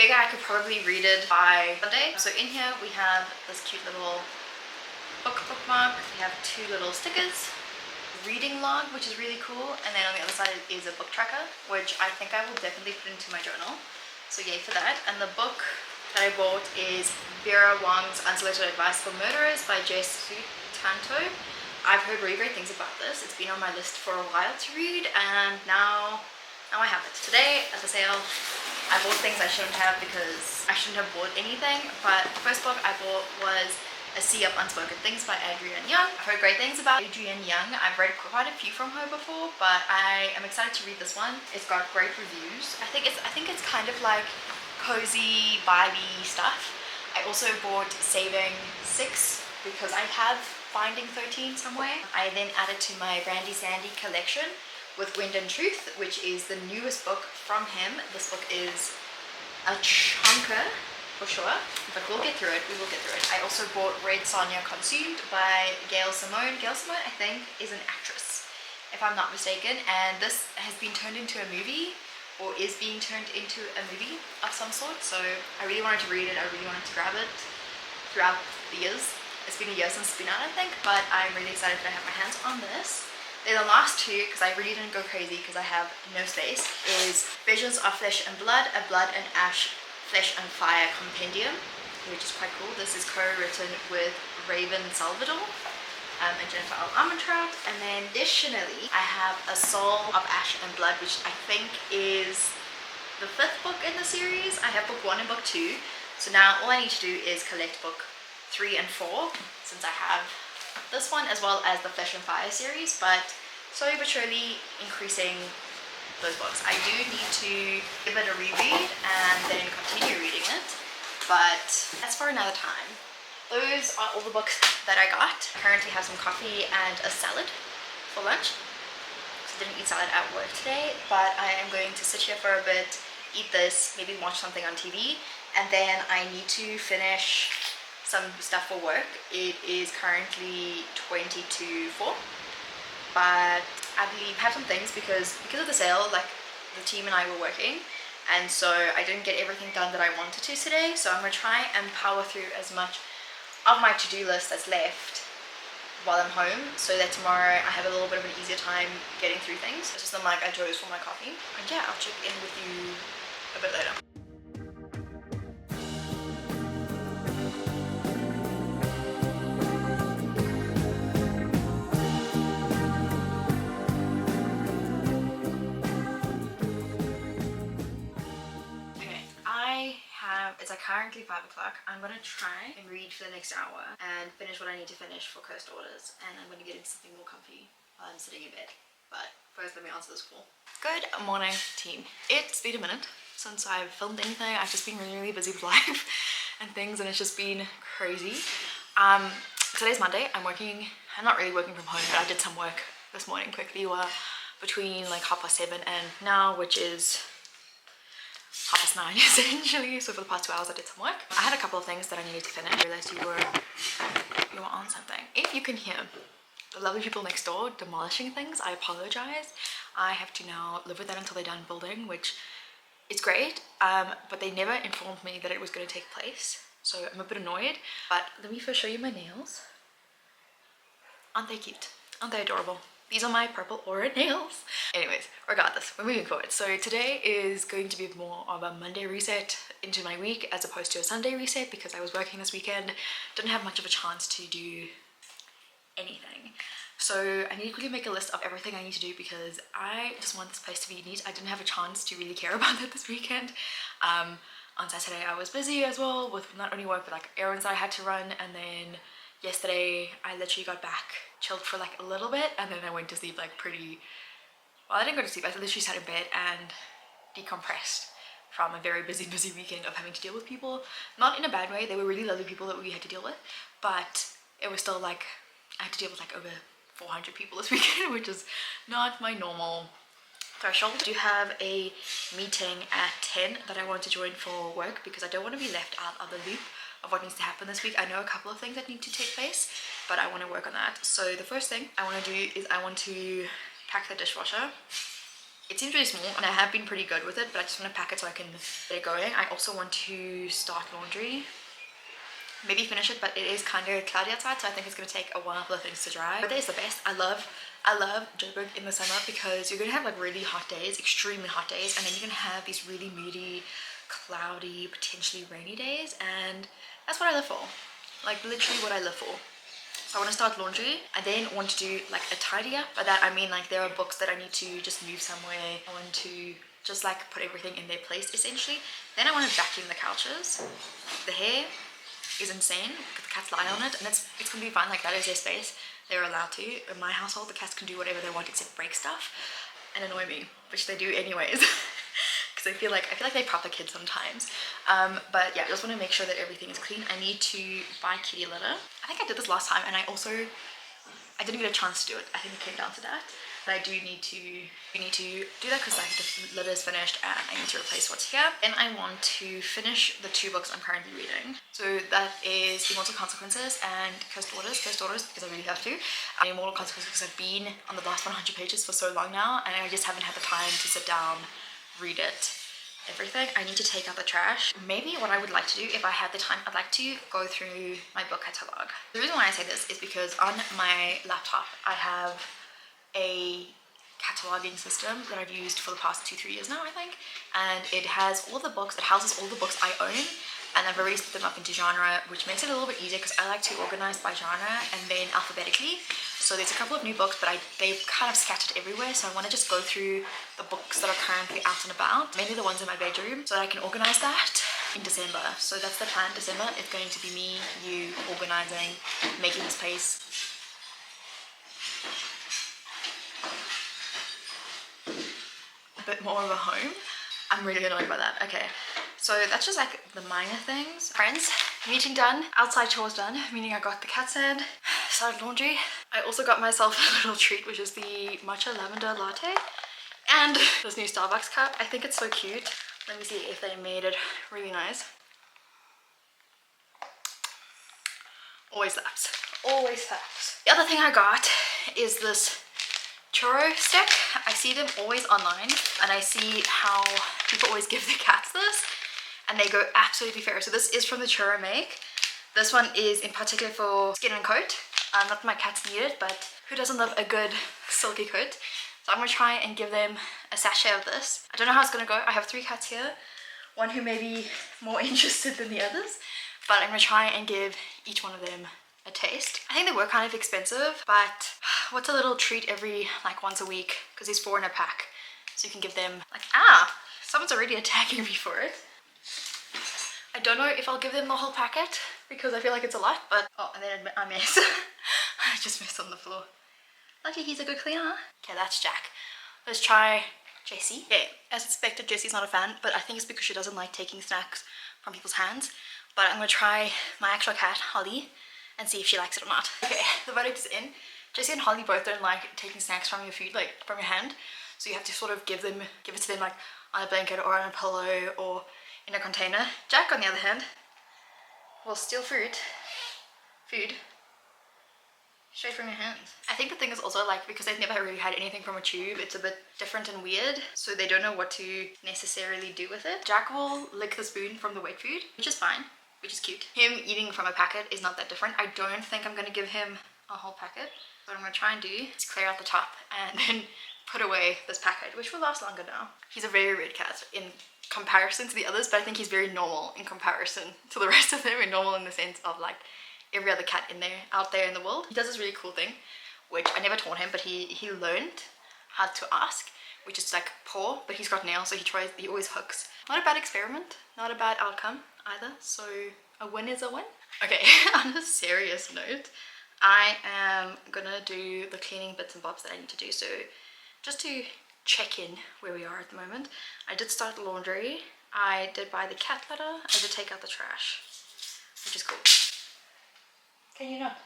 figure I could probably read it by Sunday. So in here we have this cute little bookmark. We have 2 little stickers, reading log, which is really cool, and then on the other side is a book tracker, which I think I will definitely put into my journal. So yay for that. And the book that I bought is Vera Wong's Unsolicited Advice for Murderers by Jess Tanto. I've heard really great things about this. It's been on my list for a while to read, and now I have it. Today at the sale, I bought things I shouldn't have because I shouldn't have bought anything, but the first book I bought was A Sea of Unspoken Things by Adrienne Young. I've heard great things about Adrienne Young. I've read quite a few from her before, but I am excited to read this one. It's got great reviews. I think it's kind of like cozy, vibey stuff. I also bought Saving 6 because I have Finding 13 somewhere. I then added to my Randy Sandy collection with Wind and Truth, which is the newest book from him. This book is a chunker for sure, but we'll get through it. We will get through it. I also bought Red Sonja Consumed by Gail Simone. Gail Simone, I think, is an actress, if I'm not mistaken, and this has been turned into a movie, or is being turned into a movie of some sort, so I really wanted to read it. I really wanted to grab it throughout the years. It's been a year since it's been out, I think, but I'm really excited that I have my hands on this. Then the last 2, because I really didn't go crazy because I have no space, is Visions of Flesh and Blood, a Blood and Ash Flesh and Fire compendium, which is quite cool. This is co-written with Raven Salvador and Jennifer L. Armentrout. And then additionally, I have A Soul of Ash and Blood, which I think is the 5th book in the series. I have book 1 and book 2, so now all I need to do is collect book 3 and 4, since I have this one as well as the Flesh and Fire series, but slowly but surely increasing those books. I do need to give it a reread and then continue reading it, but that's for another time. Those are all the books that I got. I currently have some coffee and a salad for lunch. So I didn't eat salad at work today, but I am going to sit here for a bit, eat this, maybe watch something on TV, and then I need to finish some stuff for work. It is currently 20 to 4, but I believe I have some things because of the sale, like the team and I were working, and so I didn't get everything done that I wanted to today. So I'm gonna try and power through as much of my to-do list that's left while I'm home, so that tomorrow I have a little bit of an easier time getting through things. It's just the mug I chose for my coffee, and yeah, I'll check in with you a bit later. It's like currently 5 o'clock. I'm gonna try and read for the next hour and finish what I need to finish for coast orders, and I'm gonna get into something more comfy while I'm sitting in bed. But first, let me answer this call. Good morning, team. It's been a minute since I've filmed anything. I've just been really, really busy with life and things, and it's just been crazy. Today's Monday. I'm not really working from home, but I did some work this morning quickly between like 7:30 and now, which is 9:30 essentially. So for the past 2 hours I did some work. I had a couple of things that I needed to finish. I realized you were on something. If you can hear the lovely people next door demolishing things, I apologize. I have to now live with that until they're done building, which is great, but they never informed me that it was going to take place, so I'm a bit annoyed. But let me first show you my nails. Aren't they cute? Aren't they adorable? These are my purple aura nails. Anyways, regardless, we're moving forward. So today is going to be more of a Monday reset into my week as opposed to a Sunday reset, because I was working this weekend, didn't have much of a chance to do anything. So I need to quickly make a list of everything I need to do because I just want this place to be neat. I didn't have a chance to really care about that this weekend. On Saturday I was busy as well with not only work but like errands that I had to run, and then yesterday I literally got back, chilled for like a little bit, and then I went to sleep like I didn't go to sleep, I literally sat in bed and decompressed from a very busy weekend of having to deal with people. Not in a bad way, they were really lovely people that we had to deal with, but it was still like I had to deal with like over 400 people this weekend, which is not my normal threshold. I do have a meeting at 10 that I want to join for work because I don't want to be left out of the loop of what needs to happen this week. I know a couple of things that need to take place, but I want to work on that. So the first thing I want to do is I want to pack the dishwasher. It seems really small and I have been pretty good with it, but I just want to pack it so I can get it going. I also want to start laundry. Maybe finish it, but it is kind of cloudy outside, so I think it's going to take a while for the things to dry. But that is the best. I love Joburg in the summer because you're going to have like really hot days, extremely hot days, and then you're going to have these really moody, cloudy, potentially rainy days, and that's what I live for. Like literally what I live for. So I want to start laundry. I then want to do like a tidy up. By that I mean like there are books that I need to just move somewhere. I want to just like put everything in their place essentially. Then I want to vacuum the couches. The hair is insane. The cats lie on it and it's completely fine. Like that is their space. They're allowed to. In my household the cats can do whatever they want except break stuff and annoy me, which they do anyways. Because I feel like they're proper kids sometimes. But yeah, I just want to make sure that everything is clean. I need to buy kitty litter. I think I did this last time and I didn't get a chance to do it. I think it came down to that. But I do need to do that because like the litter is finished and I need to replace what's here. And I want to finish the 2 books I'm currently reading. So that is Immortal Consequences and Cursed Daughters because I really have to. Immortal Consequences because I've been on the last 100 pages for so long now and I just haven't had the time to sit down, read it, everything. I need to take out the trash. Maybe what I would like to do if I had the time, I'd like to go through my book catalog. The reason why I say this is because on my laptop I have a cataloging system that I've used for the past 2-3 years now I think, and it has all the books, it houses all the books I own, and I've already split them up into genre, which makes it a little bit easier because I like to organize by genre and then alphabetically. So there's a couple of new books, but they've kind of scattered everywhere, so I want to just go through the books that are currently out and about, mainly the ones in my bedroom, so that I can organize that in December. So that's the plan. December is going to be me, you, organizing, making the space a bit more of a home. I'm really annoyed by that. Okay, so that's just like the minor things. Friends, meeting done, outside chores done, meaning I got the cat sand, started laundry. I also got myself a little treat, which is the matcha lavender latte and this new Starbucks cup. I think it's so cute. Let me see if they made it really nice. Always slaps. Always slaps. The other thing I got is this churro stick. I see them always online and I see how people always give their cats this and they go absolutely fair. So this is from the churro make. This one is in particular for skin and coat. Not that my cats need it, but who doesn't love a good silky coat? So I'm going to try and give them a sachet of this. I don't know how it's going to go. I have 3 cats here. One who may be more interested than the others, but I'm going to try and give each one of them a taste. I think they were kind of expensive, but what's a little treat every like once a week, because there's 4 in a pack, so you can give them like, someone's already attacking me for it. I don't know if I'll give them the whole packet because I feel like it's a lot, but oh, and then I mess. I just messed on the floor. Lucky he's a good cleaner. Okay, that's Jack. Let's try Jessie. Yeah, as expected, Jessie's not a fan, but I think it's because she doesn't like taking snacks from people's hands. But I'm gonna try my actual cat, Holly, and see if she likes it or not. Okay, the verdict is in. Jessie and Holly both don't like taking snacks from your food, like from your hand. So you have to sort of give it to them like on a blanket or on a pillow or in a container. Jack, on the other hand, will steal food straight from your hands. I think the thing is also like, because they've never really had anything from a tube, it's a bit different and weird, so they don't know what to necessarily do with it. Jack will lick the spoon from the wet food, which is fine, which is cute. Him eating from a packet is not that different. I don't think I'm gonna give him a whole packet. What I'm gonna try and do is clear out the top and then put away this packet, which will last longer now. He's a very weird cat in comparison to the others, but I think he's very normal in comparison to the rest of them, and normal in the sense of like every other cat out there in the world. He does this really cool thing, which I never taught him, but he learned how to ask, which is like paw, but he's got nails, so he always hooks. Not a bad experiment, not a bad outcome either, so a win is a win. Okay, on a serious note, I am gonna do the cleaning bits and bobs that I need to do. So just to check in where we are at the moment, I did start the laundry, I did buy the cat litter, I did take out the trash, which is cool. Can you not?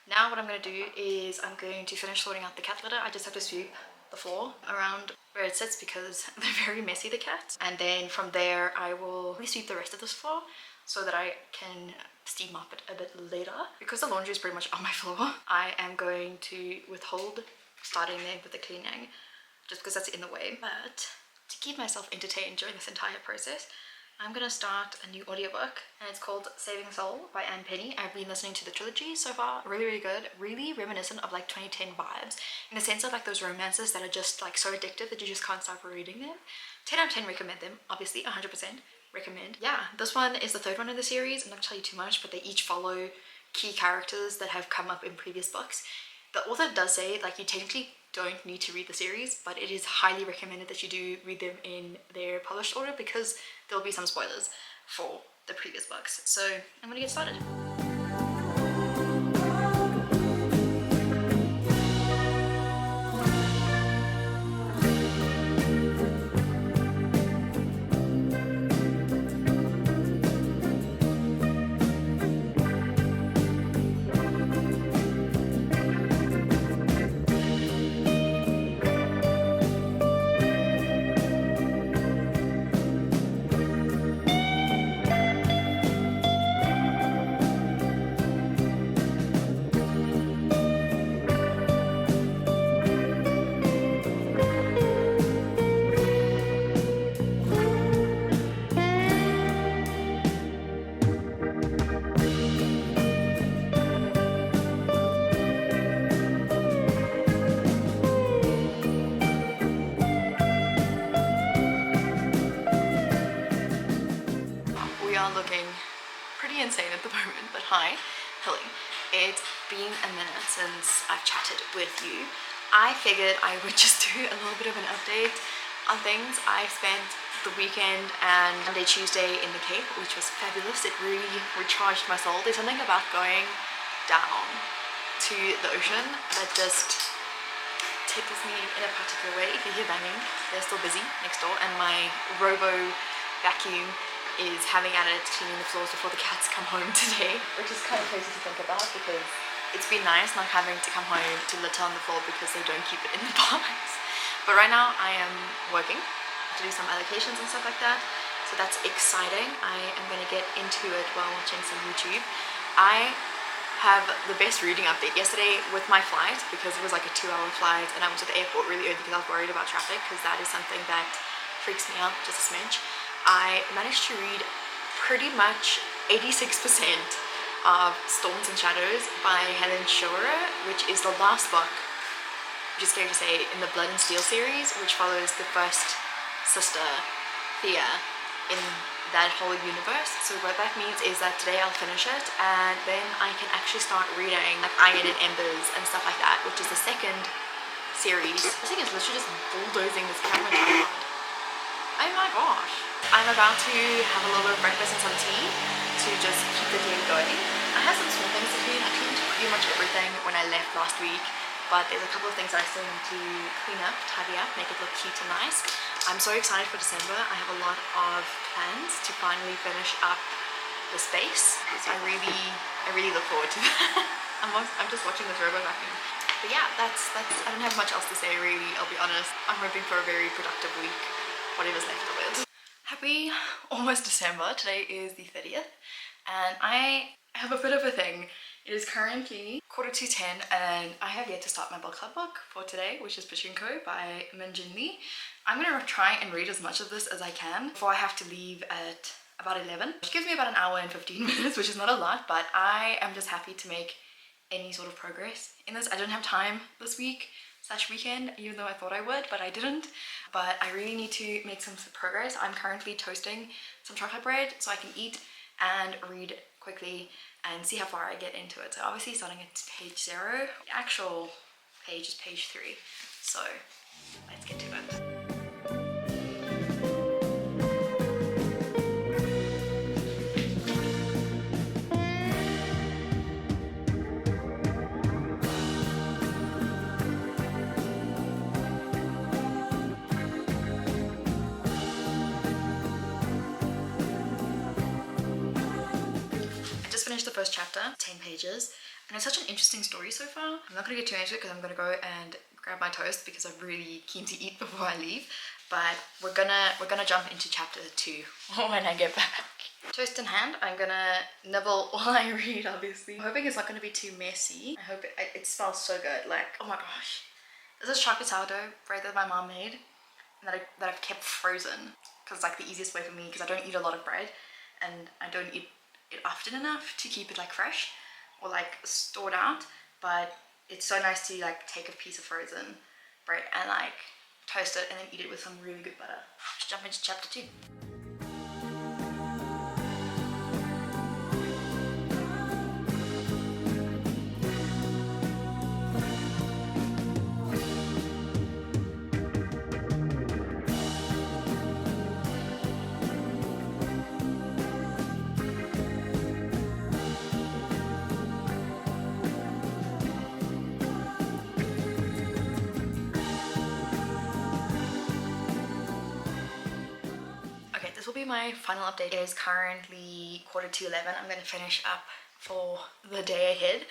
Now what I'm going to do is I'm going to finish sorting out the cat litter. I just have to sweep the floor around where it sits because they're very messy, the cats. And then from there I will sweep the rest of this floor so that I can steam up it a bit later. Because the laundry is pretty much on my floor, I am going to withhold starting there with the cleaning just because that's in the way. But to keep myself entertained during this entire process, I'm gonna start a new audiobook, and it's called Saving Soul by Anne Penny. I've been listening to the trilogy so far. Really, really good. Really reminiscent of like 2010 vibes, in the sense of like those romances that are just like so addictive that you just can't stop reading them. 10 out of 10 recommend them, obviously, 100% recommend. Yeah, this one is the third one in the series. I'm not gonna tell you too much, but they each follow key characters that have come up in previous books. The author does say like you technically don't need to read the series, but it is highly recommended that you do read them in their published order because there'll be some spoilers for the previous books. So I'm gonna get started. We are looking pretty insane at the moment, but hi, hello. It's been a minute since I've chatted with you. I figured I would just do a little bit of an update on things. I spent the weekend and Monday, Tuesday in the Cape, which was fabulous. It really recharged my soul. There's something about going down to the ocean that just tickles me in a particular way. If you hear banging, they're still busy next door, and my robo vacuum is having at it cleaning the floors before the cats come home today, which is kind of crazy to think about because it's been nice not having to come home to litter on the floor because they don't keep it in the box. But right now I am working to do some allocations and stuff like that, so that's exciting. I am going to get into it while watching some YouTube. I have the best reading update yesterday with my flight, because it was like a 2-hour flight and I was at the airport really early because I was worried about traffic, because that is something that freaks me out just a smidge. I managed to read pretty much 86% of Storms and Shadows by Helen Shore, which is the last book, which is scary to say, in the Blood and Steel series, which follows the first sister, Thea, in that whole universe. So what that means is that today I'll finish it, and then I can actually start reading like Iron and Embers and stuff like that, which is the second series. This thing is literally just bulldozing this camera tripod. Oh my gosh. I'm about to have a little bit of breakfast and some tea to just keep the day going. I have some small things to clean. I cleaned pretty much everything when I left last week, but there's a couple of things that I still need to clean up, tidy up, make it look cute and nice. I'm so excited for December. I have a lot of plans to finally finish up the space. So I really look forward to that. I'm just watching this robot vacuum. But yeah, that's I don't have much else to say really, I'll be honest. I'm hoping for a very productive week, whatever's left of it. Happy almost December. Today is the 30th and I have a bit of a thing. It is currently 10:15 and I have yet to start my book club book for today, which is Pachinko by Min Jin Lee. I'm gonna try and read as much of this as I can before I have to leave at about 11, which gives me about an hour and 15 minutes, which is not a lot, but I am just happy to make any sort of progress in this. I didn't have time this weekend, even though I thought I would, but I didn't. But I really need to make some progress. I'm currently toasting some chocolate bread so I can eat and read quickly and see how far I get into it. So obviously starting at page 0, the actual page is page 3. So let's get to it. Finished the first chapter, 10 pages, and it's such an interesting story so far. I'm not going to get too into it because I'm going to go and grab my toast because I'm really keen to eat before I leave, but we're gonna jump into chapter 2 when I get back. Toast in hand, I'm gonna nibble while I read, obviously. I'm hoping it's not going to be too messy. I hope it smells so good. Like, oh my gosh, This is chocolate sourdough bread that my mom made and that I've kept frozen because it's like the easiest way for me because I don't eat a lot of bread and I don't eat it often enough to keep it like fresh or like stored out. But it's so nice to like take a piece of frozen bread and like toast it and then eat it with some really good butter. Let's jump into chapter 2. Okay, this will be my final update. It is currently 11:15. I'm going to finish up for the day ahead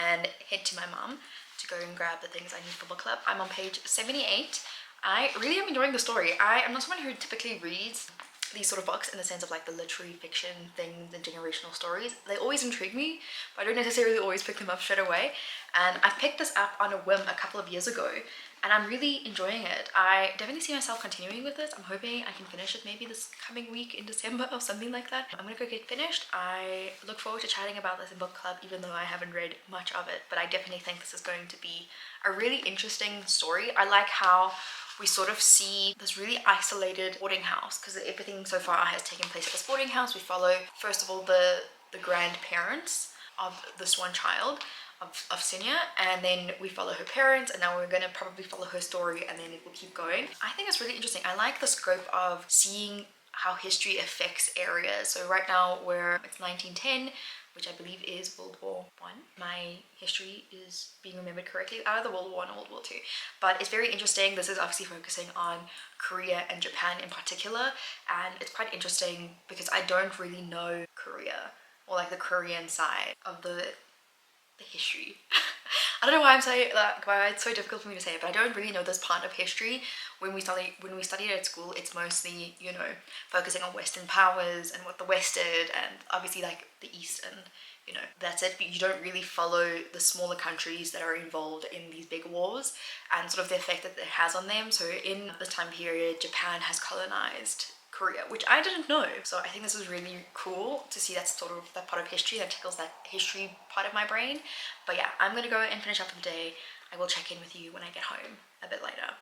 and head to my mum to go and grab the things I need for book club. I'm on page 78. I really am enjoying the story. I am not someone who typically reads these sort of books in the sense of like the literary fiction things and generational stories. They always intrigue me, but I don't necessarily always pick them up straight away. And I picked this up on a whim a couple of years ago and I'm really enjoying it. I definitely see myself continuing with this. I'm hoping I can finish it maybe this coming week in December or something like that. I'm gonna go get finished. I look forward to chatting about this in book club even though I haven't read much of it, but I definitely think this is going to be a really interesting story. I like how we sort of see this really isolated boarding house because everything so far has taken place at this boarding house. We follow first of all the grandparents of this one child of Senior, and then we follow her parents, and now we're going to probably follow her story and then it will keep going. I think it's really interesting. I like the scope of seeing how history affects areas. So right now it's 1910, which I believe is World War I. My history is being remembered correctly, either World War I or World War II. But it's very interesting. This is obviously focusing on Korea and Japan in particular, and it's quite interesting because I don't really know Korea or like the Korean side of the history. I don't know why I'm saying that, why it's so difficult for me to say it, but I don't really know this part of history. When we studied it at school, it's mostly, you know, focusing on Western powers and what the West did, and obviously like the East, and you know, that's it. But you don't really follow the smaller countries that are involved in these big wars and sort of the effect that it has on them. So in this time period, Japan has colonized Korea, which I didn't know. So I think this is really cool to see that sort of that part of history that tickles that history part of my brain. But yeah, I'm gonna go and finish up for the day. I will check in with you when I get home a bit later.